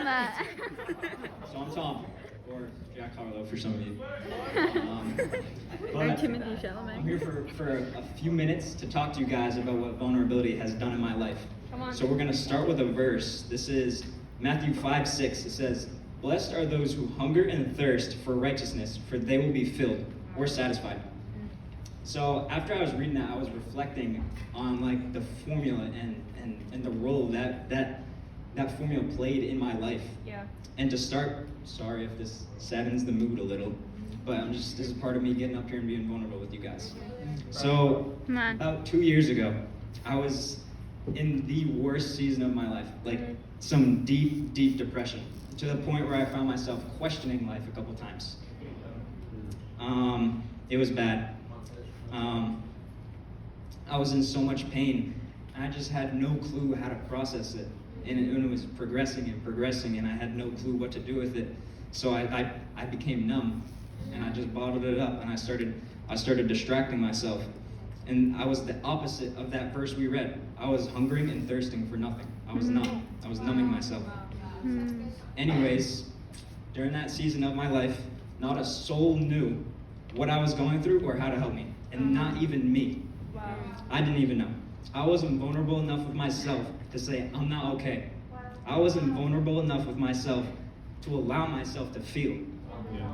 So I'm Tom, or Jack Harlow for some of you. Or Timothy Chalamet. I'm here for a few minutes to talk to you guys about what vulnerability has done in my life. Come on. So we're going to start with a verse. This is Matthew 5:6. It says, "Blessed are those who hunger and thirst for righteousness, for they will be filled," or satisfied. So after I was reading that, I was reflecting on like the formula and the role that formula played in my life. Yeah. And to start, sorry if this saddens the mood a little, but this is part of me getting up here and being vulnerable with you guys. So about 2 years ago, I was in the worst season of my life, like some deep, deep depression, to the point where I found myself questioning life a couple times. It was bad. I was in so much pain, and I just had no clue how to process it. And it was progressing, and I had no clue what to do with it. So I became numb, and I just bottled it up, and I started distracting myself. And I was the opposite of that verse we read. I was hungering and thirsting for nothing. I was numb. I was numbing myself. Anyways, during that season of my life, not a soul knew what I was going through or how to help me, and not even me. I didn't even know. I wasn't vulnerable enough with myself to say, I'm not okay. I wasn't vulnerable enough with myself to allow myself to feel.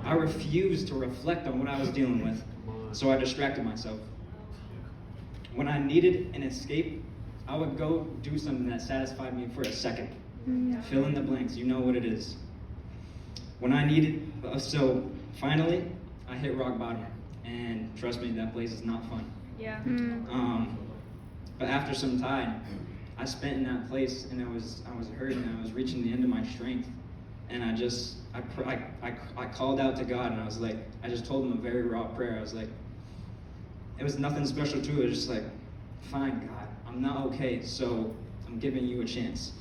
I refused to reflect on what I was dealing with, so I distracted myself. When I needed an escape, I would go do something that satisfied me for a second. Fill in the blanks, you know what it is. So finally, I hit rock bottom, and trust me, that place is not fun. Yeah. But after some time, I spent in that place, and I was hurting, and I was reaching the end of my strength, and I called out to God, and I just told him a very raw prayer. I was like, it was nothing special to it. It was just like, fine, God, I'm not okay, so I'm giving you a chance.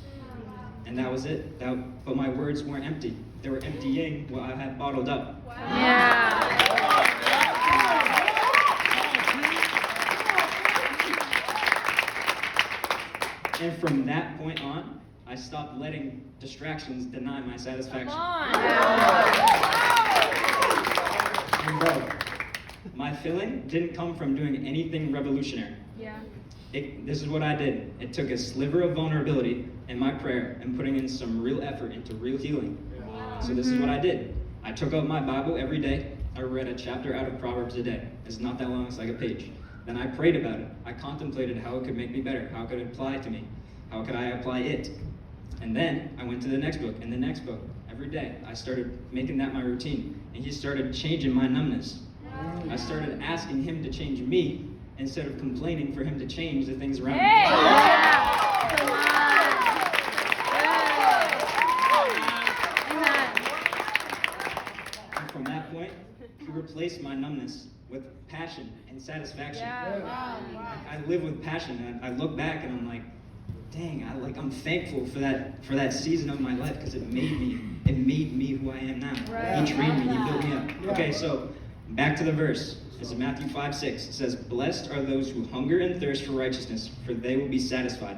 And that was it. But my words weren't empty. They were emptying what I had bottled up. And from that point on, I stopped letting distractions deny my satisfaction. And bro, my filling didn't come from doing anything revolutionary. This is what I did. It took a sliver of vulnerability in my prayer and putting in some real effort into real healing. So this is what I did. I took out my Bible every day. I read a chapter out of Proverbs a day. It's not that long, it's like a page. Then I prayed about it. I contemplated how it could make me better, how it could apply to me, how could I apply it. And then I went to the next book and the next book. Every day I started making that my routine, and he started changing my numbness. I started asking him to change me instead of complaining for him to change the things around me. And from that point, he replaced my numbness with passion and satisfaction. I live with passion, and I look back and I'm like, dang, I'm thankful for that season of my life, because it made me who I am now. He trained me, he built me up. Okay, so back to the verse. It's in Matthew 5:6. It says, "Blessed are those who hunger and thirst for righteousness, for they will be satisfied."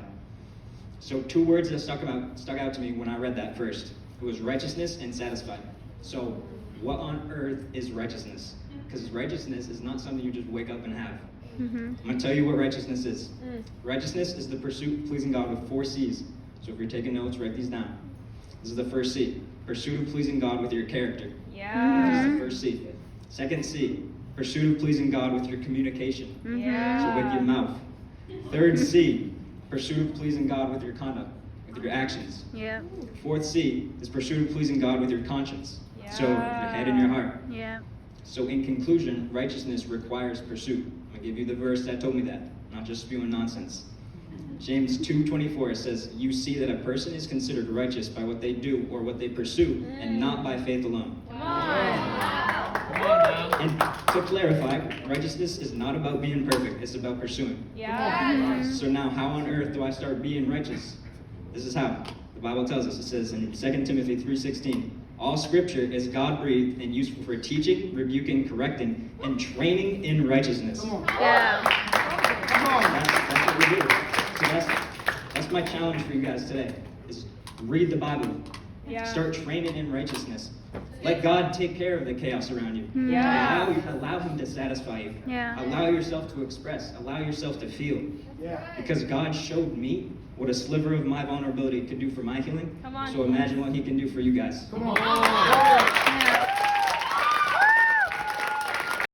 So 2 words that stuck out to me when I read that first. It was righteousness and satisfied. So what on earth is righteousness? Because righteousness is not something you just wake up and have. I'm going to tell you what righteousness is. Righteousness is the pursuit of pleasing God with 4 C's. So if you're taking notes, write these down. This is the first C. Pursuit of pleasing God with your character. This is the first C. Second C. Pursuit of pleasing God with your communication. So with your mouth. Third C. Pursuit of pleasing God with your conduct, with your actions. Fourth C is pursuit of pleasing God with your conscience. So your head and your heart. So in conclusion, righteousness requires pursuit. I'm going to give you the verse that told me that, not just spewing nonsense. James 2:24 says, "You see that a person is considered righteous by what they do or what they pursue, and not by faith alone." And to clarify, righteousness is not about being perfect, it's about pursuing. So now, how on earth do I start being righteous? This is how. The Bible tells us. It says in 2 Timothy 3:16, "All scripture is God-breathed and useful for teaching, rebuking, correcting, and training in righteousness." That's what we do. So that's my challenge for you guys today, is read the Bible. Yeah. Start training in righteousness. Let God take care of the chaos around you. Yeah. Allow Him to satisfy you. Yeah. Allow yourself to express. Allow yourself to feel. Because God showed me what a sliver of my vulnerability could do for my healing. Come on. So imagine what He can do for you guys. Come on. Yeah.